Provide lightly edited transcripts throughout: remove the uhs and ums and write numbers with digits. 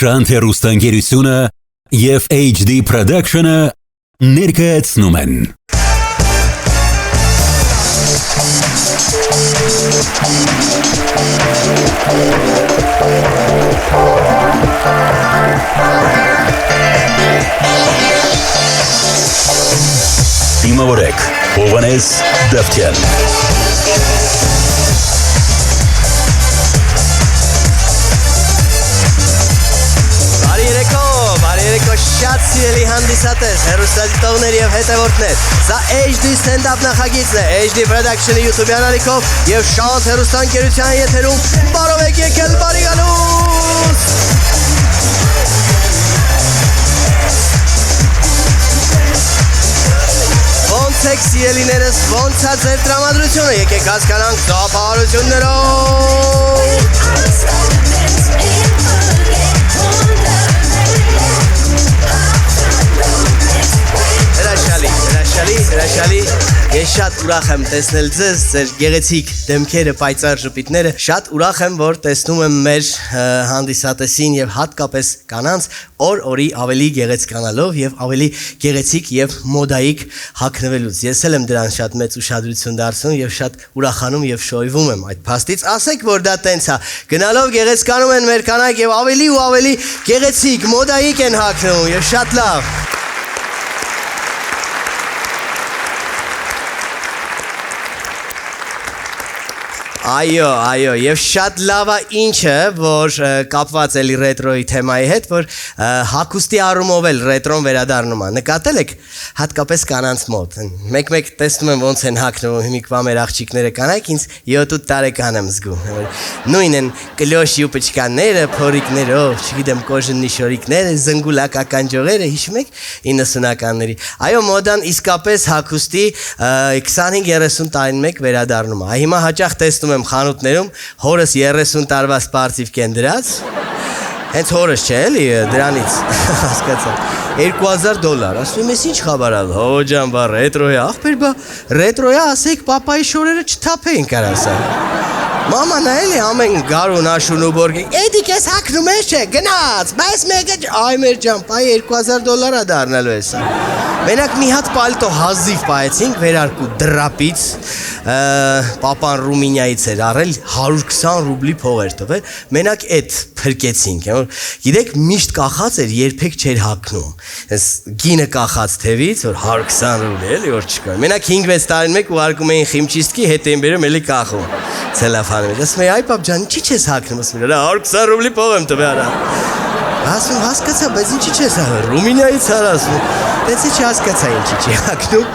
Շանթ հեռուստաընկերությունը և HD Production-ը ներկայացնում են։ Դիմավորեք Հովհաննես Դավթյան։ Շատ սիրելի հանդիսատես, հեռուստադիտողներ և հետևորդներ, սա HD stand-up նախագիծն է, HD Production-ի YouTube անալիքով և Շանթ հեռուստաընկերության եթերում, բարով եք եկել, բարի գալուս։ Ոնց եք սիրելիներս, ոնց է ձեր տրամադրությունը, եկեք հասկանանք տոփարություններով։ Հրաշալի, ես շատ ուրախ եմ տեսնել ձեզ, ձեր գեղեցիկ դեմքերը, պայծառ ժպիտները, շատ ուրախ եմ, որ տեսնում եմ մեր հանդիսատեսին և հատկապես կանանց օր-օրի ավելի գեղեցկանալով և ավելի գեղեցիկ և մոդայիկ հագնվելուց։ Ես էլ եմ դրան շատ մեծ ուշադրություն դարձնում և շատ ուրախանում և շոյվում եմ այդ փաստից։ Ասեք, որ դա տենց է, գնալով գեղեցկանում են մեր կանայք և ավելի ու ավելի գեղեցիկ, մոդայիկ են հագնում և շատ լավ։ Այո, և շատ լավ է ինչը, որ կապված էլի ռետրոյի թեմայի հետ, որ հագուստի առումով էլ ռետրոն վերադառնում է։ Նկատել եք հատկապես կանանց մոտ։ Մեկ-մեկ տեսնում եմ ոնց են հագնում հիմիկվա մեր աղջիկները կանայք, ինձ 7-8 տարեկան եմ զգում։ Նույն են կլոշ յուպչկանները, փորիկներով, չգիտեմ կոժնի շորիկները, զնգուլակ ականջողերը, հիշում եք 90-ականների։ Այո, մոդան իսկապես հագուստի 25-30 տարին մեկ վերադառնում է։ Հիմա հաճախ տեսնում եմ խանութներում հորս 30 տարվա սպարծիվ կեն դրած, հենց հորս չէ էլի դրանից, հասկացա, $2000, ասում եմ ես ինչ խաբարալ, հո ջան բա ռետրոյա, աղբեր բա ռետրոյա ասեիք պապայի շորերը չթափեին կարասա, մաման էլի ամեն գարուն աշուն ու բորգի, էդիկ ես հակնում ես չէ, գնաց, բայց մեկը այ մեր ջան, պայի $2000 է դարնալու ես, մենակ մի հատ պալտո հազիվ պայեցինք վերարկու դրապից, պապան Ռումինիայից էր առել 120 ռուբլի փող էր տվել, մենակ այդ փրկեցինք, գիտեք միշտ կախած էր, երբեք չէր հագնում, այս գինը կախած թևից, որ 120 ռուբլի էլի որ չկար, մենակ 5-6 տարին մեկ ուղարկում էին խիմչիստկի, հետ էին բերում էլի կախում, ցելոֆանի մեջ, ասում էի այ պապ ջան, ինչի՞ չես հագնում, ասում էի 120 ռուբլի փող եմ տվել արա, ասում հասկացա, բայց ինչի՞ չես հագնում, Ռումինիայից արա, ասում տենց չհասկացա ինչի՞ չի հագնում,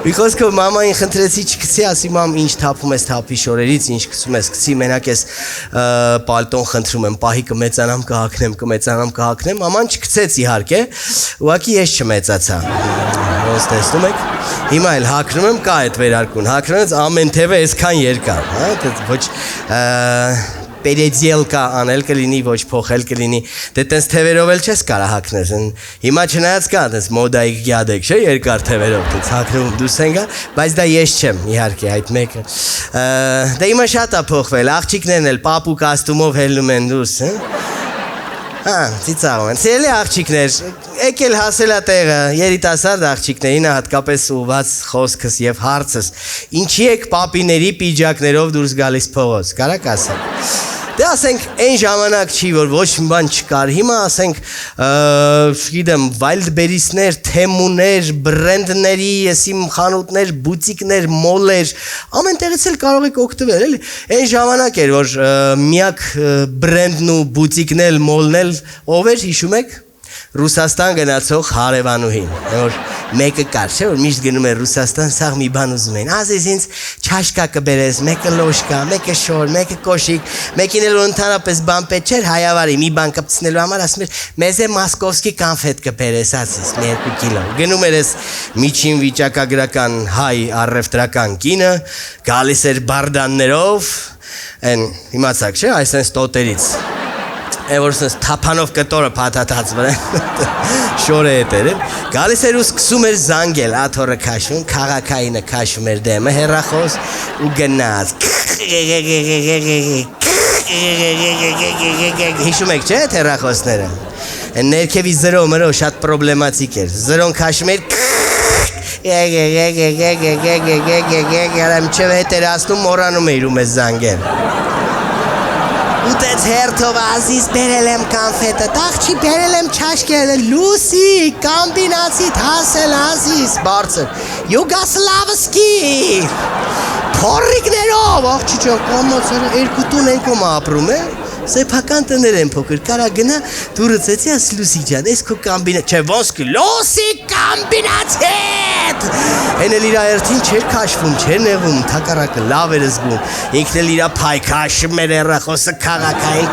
մի խոսքով մամային խնդրեցի չգցի, ասի մամ ինչ թափում ես թափի շորերից, ինչ գցում ես գցի, մենակ ես պալտոն խնդրում եմ, պահի կմեծանամ կհագնեմ, մաման չգցեց իհարկե, ուղղակի ես չմեծացա, ոնց տեսնում եք, հիմա էլ հագնում եմ, կա այդ վերարկուն, հագնում եմ ամեն թևը այսքան երկար, ոչ պերեդիելկա անել կլինի, ոչ փոխել կլինի, դե տենց թևերով էլ չես կարա հագնես, հիմա չնայած կա տենց մոդայիկ գյադեք, չէ, երկար թևերով, տենց հագնում դուրս են գա, բայց դա ես չեմ, իհարկե, այդ մեկը, դե հիմա շատ է փոխվել, աղջիկներն էլ պապու կաստումով հելնում են դուրս, ծիծաղում են, սիրելի աղջիկներ, եկել հասել է տեղը, երիտասարդ աղջիկներին հատկապես ուղված խոսքս և հարցս, ինչի եք պապիների պիջակներով դուրս գալիս փողոց, կարաք ասենք, դե ասենք այն ժամանակ չի, որ ոչ մի բան չկար, հիմա ասենք, չգիտեմ, վայլդբերիսներ, թեմուներ, բրենդների, եսիմ խանութներ, բուտիկներ, մոլեր, ամեն տեղից էլ կարող եք օգտվել, էլի, այն ժամանակ էր, որ միակ բրենդն ու բուտիկն էլ, մոլն էլ, ով էր, հիշում եք, Ռուսաստան գնացող հարևանուհին, որ մեկը կար, չէ, որ միշտ գնում էր Ռուսաստան, սաղ մի բան ուզում էին, ասես ինձ չաշկա կբերես, մեկը լոշկա, մեկը շոր, մեկը կոշիկ, մեկին էլ ընդհանրապես բան պետք չէր, հայավարի, մի բան կպցնելու համար, ասում էր, մեզ է մոսկովսկի կանֆետ կբերես, ասես, մի 2 կիլո, գնում էր ես միջին վիճակագրական հայ առևտրական կինը, գալիս էր բարդաններով, իմացակ, չէ, այսպես տոտերից, որ սենց թափանով կտորը պաթաթած վրա, շոր է էտեր, գալիս էր ու սկսում էր զանգել, աթորը քաշում, քաղաքայինը քաշում էր դեմը, հեռախոս ու գնաց, Հիշում եք, չէ՞, հեռախոսները։ Այն ներքևի զրո մրո շատ պրոբլեմատիկ էր։ Զրոն քաշում էր Չև հետերացնում մորանում էիր ու մեզ զանգել։ Ուտեց հերթով ազիս բերել եմ կանֆետը, տաղջի բերել եմ չաշկերը, լուսի, կամբինացիտ հասել ազիս, բարձր, Յուգասլավսկի, փորրիկներով, աղջի ճան, կամացարը երկու տուն ենքում ապրում է, սեփական տներ են փոքր, կարա գնա դուրը ծեցի աս լուսի ջան, ես քո կամբինա, չէ ոսկի, լուսի կամբինացիտ, են էլ իրա երթին չեր կաշվում, չեր նեղում, թակարակը լավ էր զգում, ինքն էլ իրա պայ կաշում էր երախոսը կաղաքային,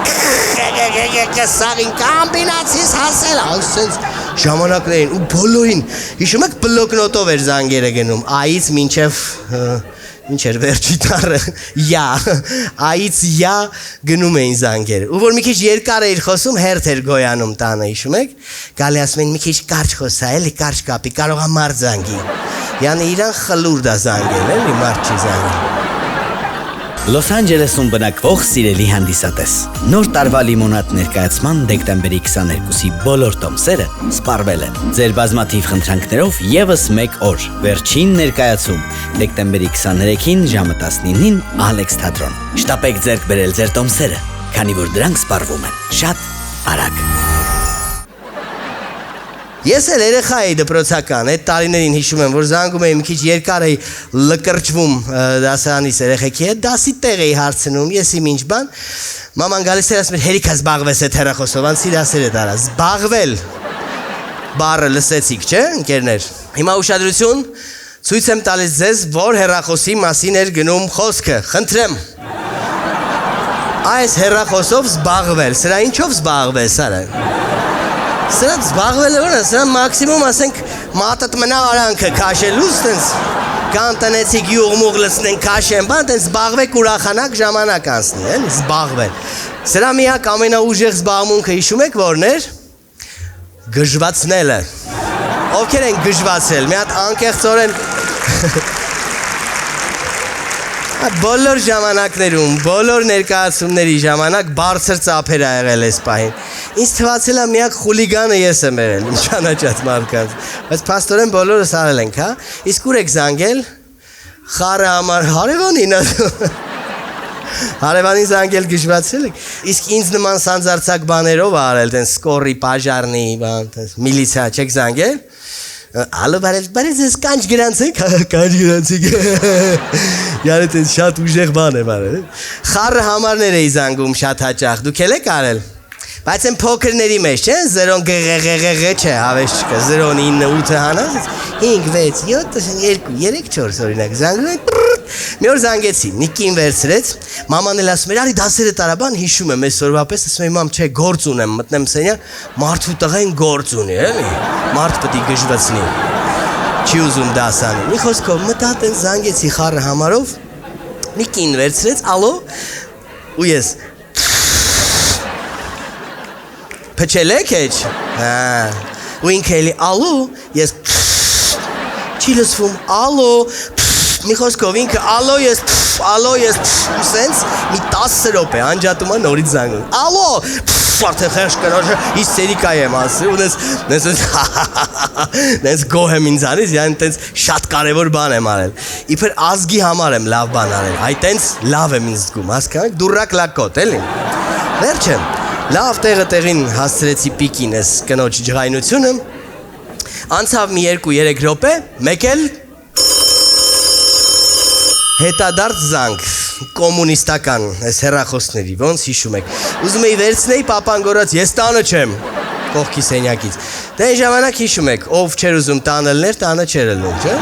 սաղին կամբինացիս հասել, ասենց ժամանակներին ու բոլորին, հիշում եք բլոկնոտով էր զանգերը գնում, այից մինչև ինչ էր վերջի տառը, այից գնում էին զանգերը, ու որ մի քիչ երկար էիր խոսում, հերթ էր գոյանում տանը, հիշում եք, գալի ասում են մի քիչ կարճ խոսա, էլի կարճ կապի, կարող է մարդ զանգի, յանի իրան խլուր դա զանգել, էլի մարդ չի զանգել։ Լոս Անջելեսում բնակվող սիրելի հանդիսատես, նոր տարվա լիմոնադ ներկայացման դեկտեմբերի 22-ի բոլոր տոմսերը սպառվել են։ Ձեր բազմաթիվ խնդրանքներով եւս մեկ օր, վերջին ներկայացում, դեկտեմբերի 23-ին ժամը 19-ին Ալեքս թատրոն։ Շտապեք ձեռք բերել ձեր տոմսերը, քանի որ դրանք սպառվում են շատ արագ։ Ես էլ երեխա էի դպրոցական, այդ տարիներին հիշում եմ, որ զանգում էի մի քիչ երկար էի լկրճվում դասարանից երեխեքի հետ, դասի տեղ էի հարցնում, ես իմ ինչ բան, մաման գալիս էր ասում էր հերիքա զբաղվես այդ հեռախոսով, անցի դասերը տարա, զբաղվել բառը լսեցիք, չէ, ընկերներ։ Հիմա ուշադրություն, ցույց եմ տալիս ձեզ, որ հեռախոսի մասին էր գնում խոսքը, խնդրեմ։ Այս հեռախոսով զբաղվել, սրա ինչով զբաղվես, արա։ Սրա զբաղվել որ սրա մաքսիմում ասենք մատդ մնա արանքը քաշելուց տենց կան տնեցի գյուղ-մուղ լցնեն քաշեն բան տենց զբաղվեք ուրախանակ ժամանակ անցնի էլի զբաղվել սրա միակ ամենաուժեղ զբաղմունքը հիշում եք որն էր գժվացնելը ովքեր են գժվացել մի հատ անկեղծորեն բոլոր ժամանակներում, բոլոր ներկայացումների ժամանակ բարձր ծափեր ա եղել այս պահին։ Ինձ թվացել է միակ խուլիգանը ես եմ եղել, իմ ճանաչած մարդկանց։ Բայց փաստորեն բոլորս արել ենք, հա։ Իսկ ուր եք զանգել։ Խառը համար հարևանին։ Հարևանին զանգել գժվացել եք։ Իսկ ինձ նման սանձարցակ բաներով ա արել, տենց սկորի, պաժարնի, բան, տենց միլիցիա չեք զանգել։ Ալո բարև ձեզ կանչ գրանցեք, կանչ գրանցեք, յանը տենց շատ ուժեղ բան է բարև, խառը համարներ էի զանգում շատ հաճախ, դուք էլ եք արել, բայց են փոքրների մեջ, չէ, 0 գղղղղղ չէ, հավես չկա, 0 9 8 հանած, 5 6 7 2 3 4 օրինակ, զանգում են, մի օր զանգեցի, նիկին վերցրեց, մաման էլ ասում էր, արի դասերը տարաբան, հիշում եմ այսօրվա պես, ասում եմ, մամ, չէ, գործ ունեմ, մտնեմ սենյակ, մարդու տղային գործ ունի, էլի, մարդ պետք է գժվացնի, չի ուզում դասանի, մի խոսքով մտա տենց զանգեցի խառը համարով, նիկին վերցրեց, ալո, ու ես, փչել եք էջ, ու ինքը էլի, ալո, ես, չի լսվում, ալո, մի խոսքով ինքը ալո ես ու սենց մի 10 րոպե անջատում է նորից զանգում ալո արդեն խեղճ կնոջ իսերիկա եմ ասի ու նենց գոհ եմ ինձանից յան տենց շատ կարևոր բան եմ արել իբր ազգի համար եմ լավ բան արել այ տենց լավ եմ ինձ զգում հասկանաք դուրակ լակոտ էլի վերջը լավ տեղը տեղին հասցրեցի պիկին ես կնոջ ջղայնությունը անցավ մի 2-3 րոպե մեկ էլ հետադարձ զանգ, կոմունիստական, այս հեռախոսների, ոնց հիշում եք Ուզում էի վերցնեի, պապան գորած, ես տանը չեմ, կողքի սենյակից Դե այն ժամանակ հիշում եք, ով չեր ուզում տանելներ, տանը չեր ելնում, չէ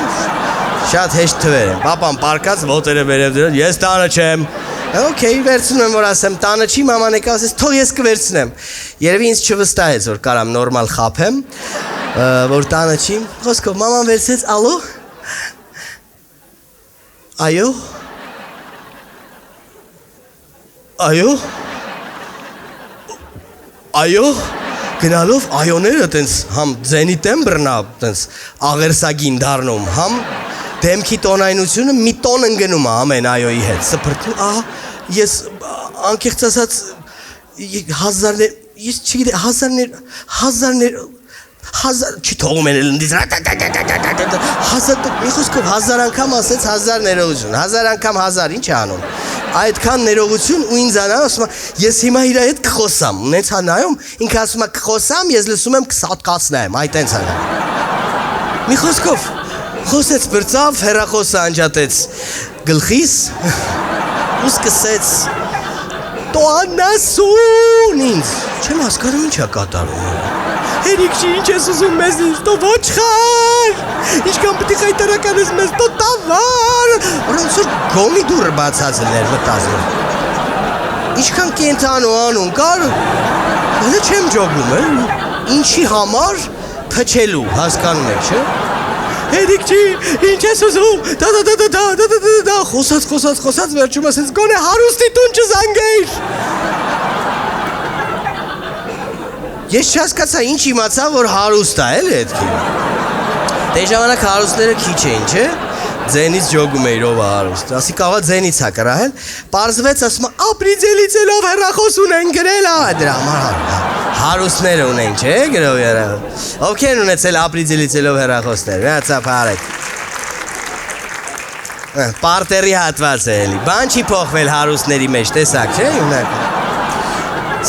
Շատ հեշտ թվեր են, պապան պարկած, ոտերը վերև դրած, ես տանը չեմ Okay, վերցնում եմ, որ ասեմ, տանը չի, մաման եկավ, ասես, թող ես կվերցնեմ Երևի ինձ չվստահեց, որ կարամ նորմալ խափեմ, որ տանը չի Խոսքով, մաման վերցրեց, ալո Այո Գնալով այոները տենց համ ձենի տեմբրնա տենց աղերսագին դառնում համ դեմքի տոնայնությունը մի տոն ընկնում է ամեն այոյի հետ սփրտում ես անկեղծ ասած հազարներ, ես չգիտեմ, հազար չի թողում են լնդից մի խոսքով 1000 անգամ ասեց 1000 ներողություն 1000 անգամ 1000 ինչ է անում այդքան ներողություն ու ինձ անա ասում ես հիմա իր հետ կխոսամ ունենց հա նայում ինքը ասում է կխոսամ ես լսում եմ կսատկացնեմ այ տենց ա մի խոսքով խոսեց բրծավ հեռախոսը անջատեց գլխիս ու սկսեց տո անասուն ինձ չեմ հասկանում ինչ է կատարում Հերիք չի ինչ ես ուզում մեզից, տո ոչխար, ինչքան պտի խայտարական ես մեզ, տո տավար, ոնց որ գոմի դուրը բացածել էր մտազում, ինչքան կենթանու անում կար, հլը չեմ ջոգում, ինչի համար թչելու, հասկանում եք, չէ? Հերիք չի, ինչ ես ուզում, դա, խոսած, վերջում ասենց գոնե հարուստի տուն չզանգեիր Ես չհասկացա ինչ իմացա, որ հարուստ է, էլի հետքի։ Դե ժամանակ հարուստները քիչ էին, չէ։ Ձենից ջոգում էիր ով է հարուստ։ Ասի կավա ձենից է կրահել։ Պարզվեց ասում ապրիձելիցելով հեռախոս ունեն գրել, դրա համար հարուստները ունեն, չէ, գրով եղել։ Ովքեր են ունեցել ապրիձելիցելով հեռախոսներ, վերացավ հարեք։ Պարտերի հատված է էլի։ Բան չի փոխվել հարուստների մեջ, տեսակ, չէ, ունակ։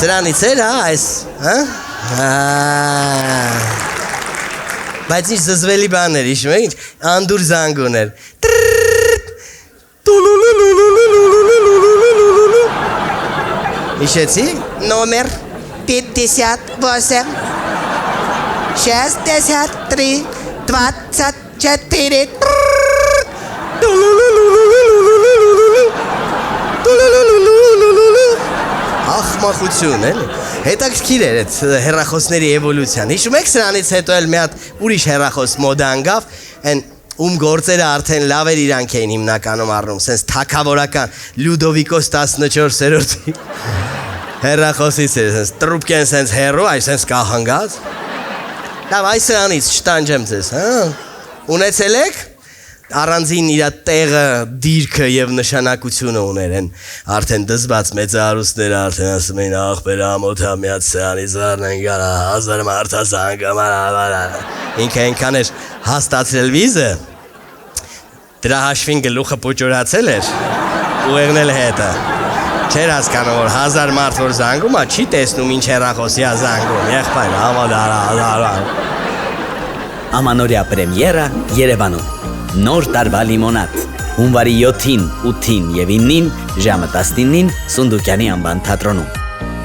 Սրանից էր, այս, հա? Բայց ինչ զզվելի բաներ, իշում եք ինչ, անդուր զանգուն էր Իշեցի? Նոմեր 58 63 24 Ախմախություն, էլի Հետաքրքիր էր այդ հեռախոսների էվոլյուցիան Հիշում եք սրանից հետո էլ մի հատ ուրիշ հեռախոս մոդա անգավ Են ում գործերը արդեն լավ էր իրանք էին հիմնականում առնում Սենց թագավորական Լյուդովիկոս 14-րդի Հեռախոսից էր սենց տրուպկեն սենց հեռու, այս սենց կահանգած Լավ, այս սրանից չտանջեմ ձեզ, ունեցել եք առանձին իրա տեղը, դիրքը եւ նշանակությունը ուներ են արդեն դզված մեծահարուստները արդեն ասում էին աղբեր ամոթա միած սրանից առնեն գարա 1000 մարդասանգամ ինքը այնքան էր հաստացրել վիզը դրա հաշվին գլուխը պոճորացել էր ու եղնել հետը չէր հասկանում որ 1000 մարդ որ զանգում է չի տեսնում ինչ հեռախոսի է զանգում եղբայր համադարա Ամանորյա պրեմիերա Երևանում Նոր տարվա լիմոնադ Հունվարի 7-ին, 8-ին և 9-ին ժամը 19-ին Սունդուկյանի անվան թատրոնում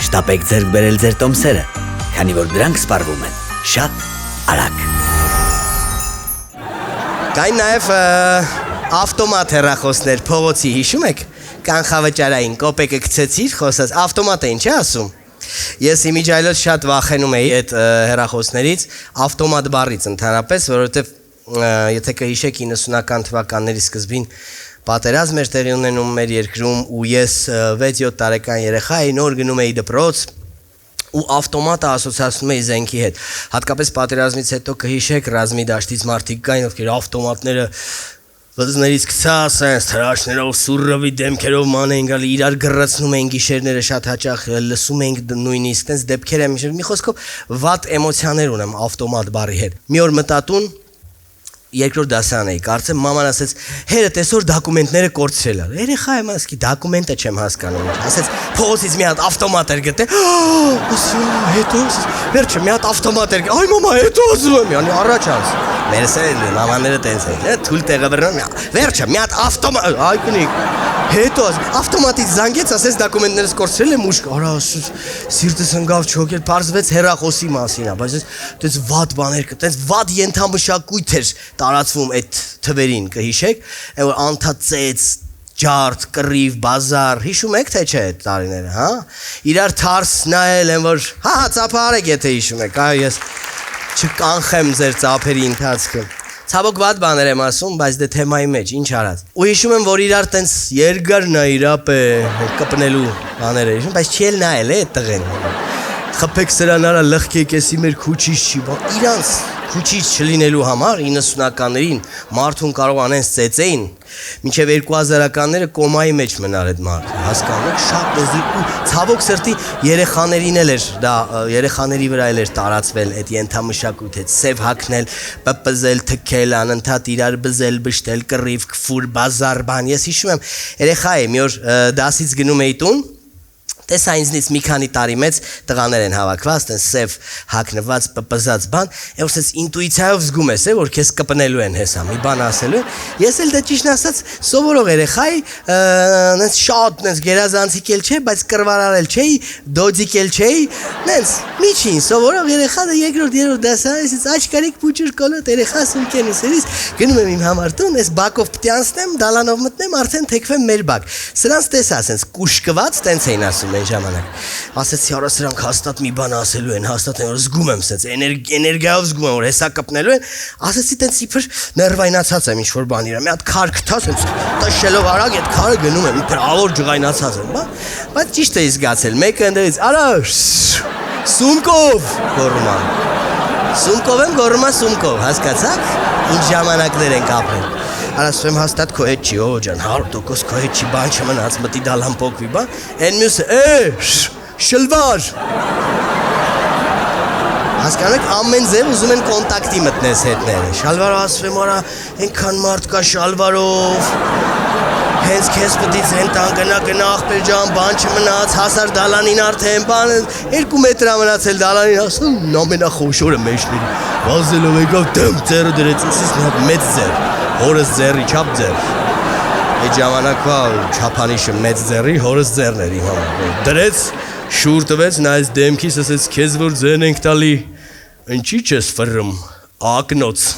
Շտապեք ձեռք բերել ձեր տոմսերը Քանի որ դրանք սպառվում են շատ արագ Կային նաև ավտոմատ հեռախոսներ փողոցի հիշում եք կանխավճարային կոպեկը գցեցիր խոսած ավտոմատ էին չի ասում Ես իմիջայլոց շատ վախենում էի այդ հեռախոսներից ավտոմատ բառից ընդհանրապես որովհետև եթե կհիշեք 90-ական թվականների սկզբին պատերազմ էր տեղի ունենում մեր երկրում ու ես 6-7 տարեկան երեխա էի նոր գնում էի դպրոց ու ավտոմատը ասոցացնում էի զենքի հետ հատկապես պատերազմից հետո կհիշեք ռազմի դաշտից մարդիկ կային ովքեր ավտոմատները վզներից գցած sense թրաշներով սուրրովի դեմքերով ման էին գալի իրար գրացնում էին գիշերները շատ հաճախ լսում էինք նույնիսկ sense դեպքեր եմ մի խոսքով վատ էմոցիաներ ունեմ ավտոմատ բառի հետ մի օր մտածում երկրորդ դասարան էի կարծեմ մաման ասեց հերդ այսօր դոկումենտները կորցրել է երեխա եմ ասքի դոկումենտը չեմ հասկանում ասեց փողոցից մի հատ ավտոմատ էր գտե ասա հետո վերջը մի հատ ավտոմատ էր այ մամա հետո ասում եմ յանի առաջ անց մերս էլ մամաները տենց են թույլ տեղը բռնում վերջը մի հատ ավտոմատ այ կնիկ հետո ավտոմատից զանգեց ասեց դոկումենտներս կորցրել եմ ուշ արա սիրտս ընկավ չոքել բարձվեց հեռախոսի մասին բայց այդպես վատ բաներ կա այդպես վատ ենթամշակույթ էր տարածվում այդ թվերին կհիշեք որ անթացեց ջարդ կռիվ բազար հիշում եք թե չէ այդ տարիները հա իրար թարս նայել են որ հա ծափարեք եթե հիշում եք այ ես չկանխեմ ձեր ծափերի ընթացքը ցավոք վատ բաներ եմ ասում բայց դե թեմայի մեջ ինչ արած ու հիշում եմ որ իրար տենց երկար նա իրապ է կպնելու բաներ է հիշում բայց չի էլ նայել է այդ տղեն խփեք սրան արա լղկեք էսի մեր քուչիչ չի, բա իրանց քուչիչ չլինելու համար 90-ականներին մարդուն կարող անենց ծեծեին, մինչև 2000-ականները կոմայի մեջ մնար այդ մարդը, հասկանում եք, շատ լեզվի ու ցավոք սրտի երեխաներին էլ էր դա երեխաների վրա էլ էր տարածվել այդ ենթամշակույթը, սև հագնել, պպզել, թքել, անընդհատ իրար բզել, բշտել, կռիվ, քֆուր, բազար, բան, ես հիշում եմ, երեխա եմ, մի օր դասից գնում էի տուն Տեսա ինձնից մի քանի տարի մեծ տղաներ են հավաքված, տեն սև հագնված, պպզած բան, եւ ասես ինտուիցիայով զգում ես, որ քեզ կպնելու են հեսա, մի բան ասելու են։ Ես էլ դա ճիշտ ասած սովորող երեխա էի, նենց շատ նենց գերազանցիկ էլ չէ, բայց կռվարարել չէի, դոձիկ էլ չէի, նենց միջին սովորող երեխա դա երկրորդ դասարանից աչքարիկ փուճուր կոլոտ երեխա սունկենից էլիս գնում եմ իմ համար տուն, ես բակով պիտի անցնեմ, դալանով մտնեմ, արդեն թեքվեմ մեր բակ։ Սրանց տեսա, ասենց կուշկված տենց էին ասում այն ժամանակ։ Ասեցի, արա սրանք հաստատ մի բան ասելու են, հաստատ են որ զգում եմ սենց էներգիայով զգում եմ որ հեսա կպնելու են։ Ասեցի տենց իբր ներվայնացած եմ ինչ որ բան իրա։ Մի հատ քար գտա սենց տշելով արագ այդ քարը գնում եմ, իբր ավոր ջղայնացած եմ, բայց ճիշտ է զգացել։ Մեկը ընդերից արա Սումկով գոռում եմ։ Սումկով եմ գոռում եմ Սումկով, հասկացաք։ Ինչ ժամանակներ ենք ապրել։ Ասում եմ հաստատ քո հետ չի, ո ջան, 100% քո հետ չի, բան չմնաց, մտի դալան փոկվի, բա։ Այն մյուսը, շլվար։ Հասկանեք, ամեն ձև ուզում են կոնտակտի մտնես հետները։ Շալվարը ասում եմ, արա, այնքան մարդ կա շալվարով։ Հենց քեզ պիտի ցեն տան գնա աղբեր ջան, բան չմնաց, հասար դալանին արդեն, բան 2 մետր մնացել դալանին, ասում ամենախոշորը մեջների։ Վազելով եկավ դեմ ձեռը դրեց ուսից մի հատ մեծ ձեռ, հորս ձեռի չափ ձեռ։ Այդ ժամանակվա չափանիշը մեծ ձեռի, հորս ձեռն էր իմ համար։ Դրեց, շուր տվեց, նայեց դեմքիս, ասեց քեզ որ ձեն ենք տալի, ինչի՞ չես ֆռում, ակնոց։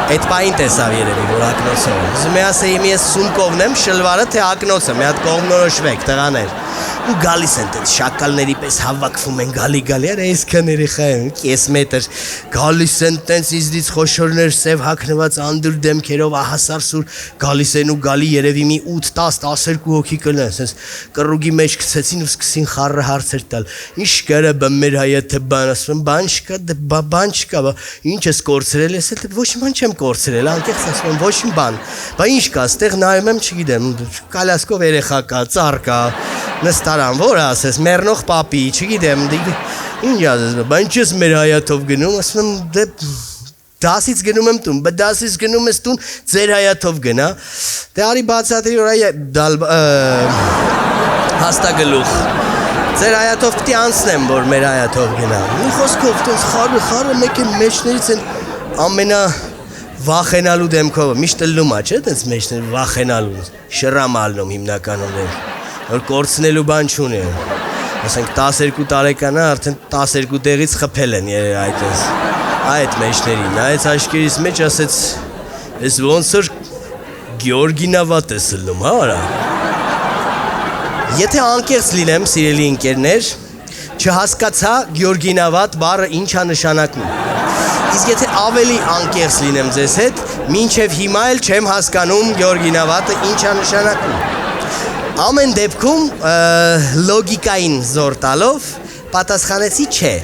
Այդ պայն տեսավ երևի, որ ակնոցով եմ։ Ուզում է ասեի ես Սումկովն եմ, շլվարը թե ակնոցը, մի հատ կողմնորոշվեք, տղաներ։ Ու գալիս են տենց շակալների պես հավաքվում են, գալի, արա այսքան երեխա եմ, կես մետր, գալիս են տենց իզդից խոշորներ, սև հագնված անդուր դեմքերով, ահասար սուր, գալիս են ու գալի երևի մի 8-10-12 հոգի կլեն, սենց կռուգի մեջ գցեցին ու սկսին խառը հարցեր տալ։ Ինչ կարա բա մեր հայաթը բան, ասում բան չկա, բան չկա, ինչ ես կորցրել ես, ոչ մի բան չեմ կորցրել, անկեղծ ասում եմ, ոչ մի բան։ Բա ինչ կա, ստեղ նայում եմ, չգիտեմ, կալասկով երեխա կա, ծառ կա, նստարան, որ ասես, մեռնող պապի, չգիտեմ, ինչ ասես, բա ինչ ես մեր հայաթով գնում, ասում եմ, դե դասից գնում եմ տուն, բա դասից գնում ես տուն, ձեր հայաթով գնա, դե արի բացատրի, որ հաստագլուխ, ձեր հայաթով պիտի անցնեմ, որ մեր հայաթով գնա, մի խոսքով, տենց խառը մեկ են մեջներից են ամենա վախենալու դեմքով, միշտ լում ա, չէ, տենց մեջներ վախենալու, շրամ ալնում հիմնականում էր, որ կորցնելու բան չունի, ասենք 12 տարեկանա, արդեն 12 տեղից խփել են այդ մեջներին, այդ աշկերից մեջ ասեց, ես ոնց որ Գյորգի նավատ ես լում, հա արա։ Եթե անկեղծ լինեմ, սիրելի ընկերներ, չհասկացա Գյորգի նավատ բառը ինչա նշանակում։ Իսկ եթե ավելի անկեղծ լինեմ ձեզ հետ, մինչև հիմա էլ չեմ հասկանում Գյորգի նավատը ինչա նշանակում։ Ամեն դեպքում լոգիկային զոր տալով պատասխանեցի չէ։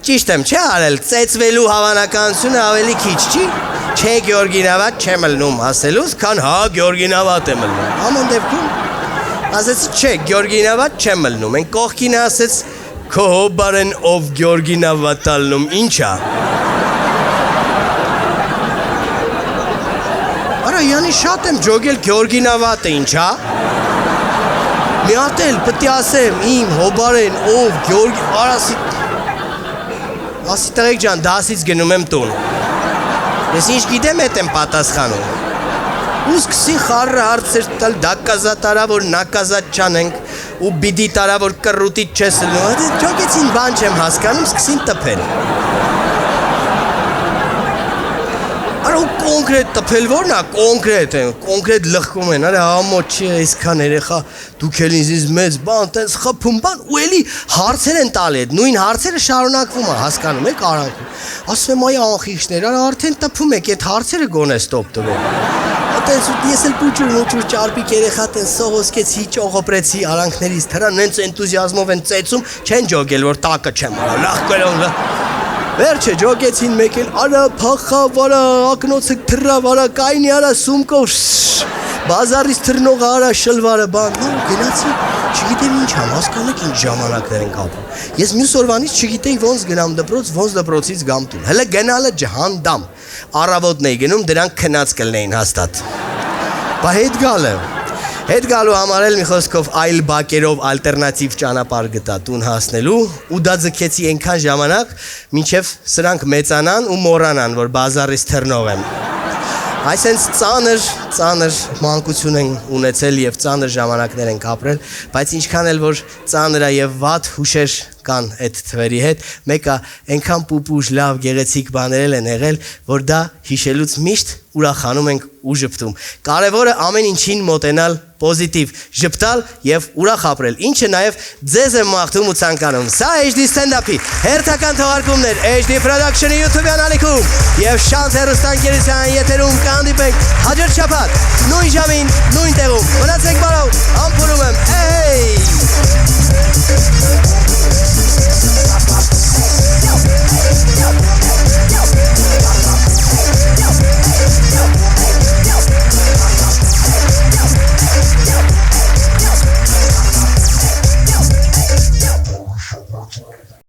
Ճիշտ եմ, չէ արել, ծեծվելու հավանականությունը ավելի քիչ չի։ Չէ Գյորգի նավատ չեմ լնում ասելուց, քան հա Գյորգի նավատ եմ լնում։ Ամեն դեպքում ասեցի չէ Գյորգի նավատ չեմ լնում։ Այն կողքին ասեց քո հոբարեն ով Գյորգի նավատ ալնում, ինչա։ Արա յանի շատ եմ ջոգել Գյորգի նավատը, ինչա։ Մի հատ էլ պտի ասեմ իմ հոբարեն ով Գյորգի, արասի ասի տղեկ ջան, դասից գնում եմ տուն։ Ես ինչ գիտեմ էտ եմ պատասխանում։ Ու սկսին խառը հարցեր տալ, դա կազա տարա, որ նակազատ չանենք, ու բիդի տարա, որ կռուտից չես լնում, ջոգեցին բան չեմ հասկանում, սկսին տպել։ Արա ու կոնկրետ տպել որն է, կոնկրետ լխկում են, արա ամոտ չի այսքան երեխա, դուք էլ ինձ մեծ բան, տենց խփում բան, ու էլի հարցեր են տալի հետ, նույն հարցերը շարունակվում է, հասկանում եք արանքում։ Ասում եմ այ անխիղճներ, արա արդեն տպում եք, այդ հարցերը գոնե ստոպ տվեք։ տես ու ես էլ պուճուր ճարպիկ երեխա տես սողոսկեցի, ճողոպրեցի արանքներից, թրան նենց էնտուզիազմով են ծեծում, չեն ջոգել, որ տակը չեմ արա, լախկելով, վերջը ջոգեցին մեկ էլ, արա, փախա, վարա, ակնոցը թրա, վարա, կայնի արա, սումկով, բազարից թրնողը արա, շլվարը, բան, գնացի, չգիտեմ ինչ համ, հասկանեք ինչ ժամանակներ ենք ապրում, ես մյուս օրվանից չգիտեի ոնց գնամ դպրոց, ոնց դպրոցից գամ տուն, հələ գնալը ջհանդամ, առավոտն էի գնում, դրանք քնած կլնեին հաստատ, բա հետ գալու համար էլ մի խոսքով այլ բակերով ալտերնատիվ ճանապարհ գտա տուն հասնելու ու դա ձգեցի այնքան ժամանակ, մինչև սրանք մեծանան ու մոռանան, որ բազարից թռնող եմ։ Այսենց ծանր մանկություն են ունեցել եւ ծանր ժամանակներ են ապրել, բայց ինչքան էլ որ ծանր է եւ վատ հուշեր կան այդ թվերի հետ, մեկը այնքան պուպուժ, լավ, գեղեցիկ բաներ են եղել, որ դա հիշելուց միշտ ուրախանում ենք ու ժպտում։ Կարևորը ամեն ինչին մոտենալ պոզիտիվ, ժպտալ եւ ուրախ ապրել, ինչը նաեւ ձեզ եմ մաղթում ու ցանկանում։ Սա HD stand-up-ի հերթական թողարկումներ HD Production-ի YouTube-յան ալիքում եւ Շանս հեռուստաընկերության եթերում կհանդիպենք հաջորդ շաբաթ նույն ժամին, նույն տեղում։ Մնացեք բարով, ամփոփում եմ։ Hey!